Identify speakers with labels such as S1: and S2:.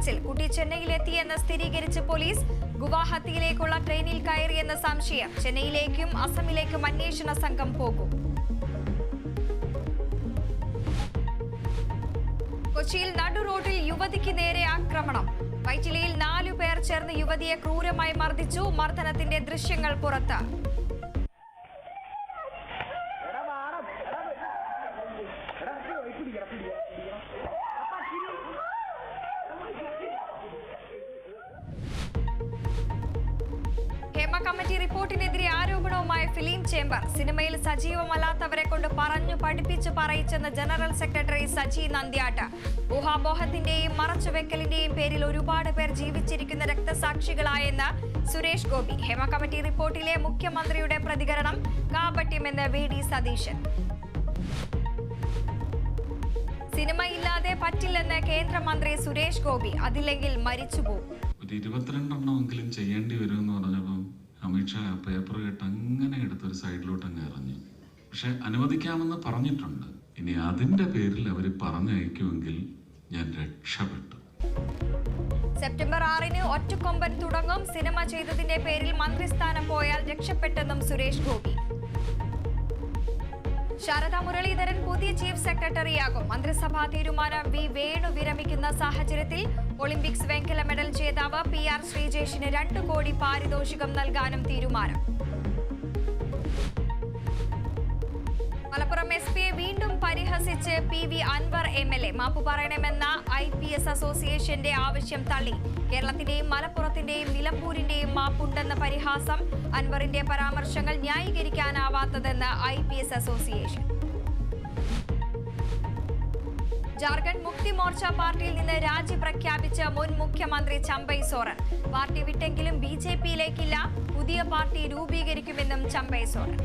S1: പറച്ചിൽ. കുട്ടി ചെന്നൈയിലെത്തിയെന്ന് സ്ഥിരീകരിച്ച് പോലീസ്. ഗുവാഹത്തിയിലേക്കുള്ള ട്രെയിനിൽ കയറിയെന്ന് സംശയം. ചെന്നൈയിലേക്കും അസമിലേക്കും അന്വേഷണ സംഘം പോകും. കൊച്ചിയിൽ നടുറോഡിൽ യുവതിക്ക് നേരെ ആക്രമണം. വൈറ്റിലയിൽ 4 പേർ ചേർന്ന് യുവതിയെ ക്രൂരമായി മർദ്ദിച്ചു. മർദ്ദനത്തിന്റെ ദൃശ്യങ്ങൾ പുറത്ത്. ഹേമ കമ്മിറ്റി റിപ്പോർട്ടിനെതിരെ ആരോപണവുമായി ഫിലിം ചേംബർ. സിനിമയിൽ സജീവമല്ലാത്തവരെ കൊണ്ട് പറഞ്ഞു പഠിപ്പിച്ചു പറയിച്ചെന്ന് ജനറൽ സെക്രട്ടറി സജി നന്ദ്യാട്ട്. ഊഹാപോഹത്തിന്റെയും മറച്ചുവെക്കലിന്റെയും പേരിൽ ഒരുപാട് പേർ ജീവിച്ചിരിക്കുന്ന രക്തസാക്ഷികളായെന്ന് സുരേഷ് ഗോപി. ഹേമ കമ്മിറ്റി റിപ്പോർട്ടിലെ മുഖ്യമന്ത്രിയുടെ പ്രതികരണം കാപട്യമെന്ന് VD സതീശൻ. സിനിമ ഇല്ലാതെ പറ്റില്ലെന്ന് കേന്ദ്രമന്ത്രി സുരേഷ് ഗോപി. അതില്ലെങ്കിൽ മരിച്ചുപോകും.
S2: 22 ചെയ്യേണ്ടി വരുമെന്ന് പറഞ്ഞപ്പം അമിത്ഷാ പേപ്പർ കേട്ട് അങ്ങനെ എടുത്തൊരു സൈഡിലോട്ട് അങ്ങ് എറിഞ്ഞു. പക്ഷെ അനുവദിക്കാമെന്ന് പറഞ്ഞിട്ടുണ്ട്. ഇനി അതിന്റെ പേരിൽ അവർ പറഞ്ഞയക്കുമെങ്കിൽ ഞാൻ രക്ഷപ്പെട്ടു.
S1: സെപ്റ്റംബർ 6-ന് ഒറ്റക്കൊമ്പൻ തുടങ്ങും. സിനിമ ചെയ്തതിന്റെ പേരിൽ മന്ത്രിസ്ഥാനം പോയാൽ രക്ഷപ്പെട്ടെന്നും സുരേഷ് ഗോപി. ശാരദാ മുരളീധരൻ പുതിയ ചീഫ് സെക്രട്ടറിയാകും. മന്ത്രിസഭാ തീരുമാനം വേണു വിരമിക്കുന്ന സാഹചര്യത്തിൽ ഒളിമ്പിക്സ് വെങ്കല മെഡൽ ജേതാവ് PR ശ്രീജേഷിന് 2 കോടി പാരിതോഷികം നൽകാനും തീരുമാനം. മലപ്പുറം SP വീണ്ടും പരിഹസിച്ച് PV അൻവർ MLA. മാപ്പു പറയണമെന്ന IPS അസോസിയേഷന്റെ ആവശ്യം തള്ളി. കേരളത്തിന്റെയും മലപ്പുറത്തിന്റെയും നിലമ്പൂരിന്റെയും മാപ്പുണ്ടെന്ന പരിഹാസം. അൻവറിന്റെ പരാമർശങ്ങൾ ന്യായീകരിക്കാനാവാത്തതെന്ന് IPS അസോസിയേഷൻ. ജാർഖണ്ഡ് മുക്തി മോർച്ച പാർട്ടിയിൽ നിന്ന് രാജി പ്രഖ്യാപിച്ച മുൻ മുഖ്യമന്ത്രി ചമ്പൈ സോറൻ. പാർട്ടി വിട്ടെങ്കിലും BJPയിലേക്കില്ല. പുതിയ പാർട്ടി രൂപീകരിക്കുമെന്നും ചമ്പൈ സോറൻ.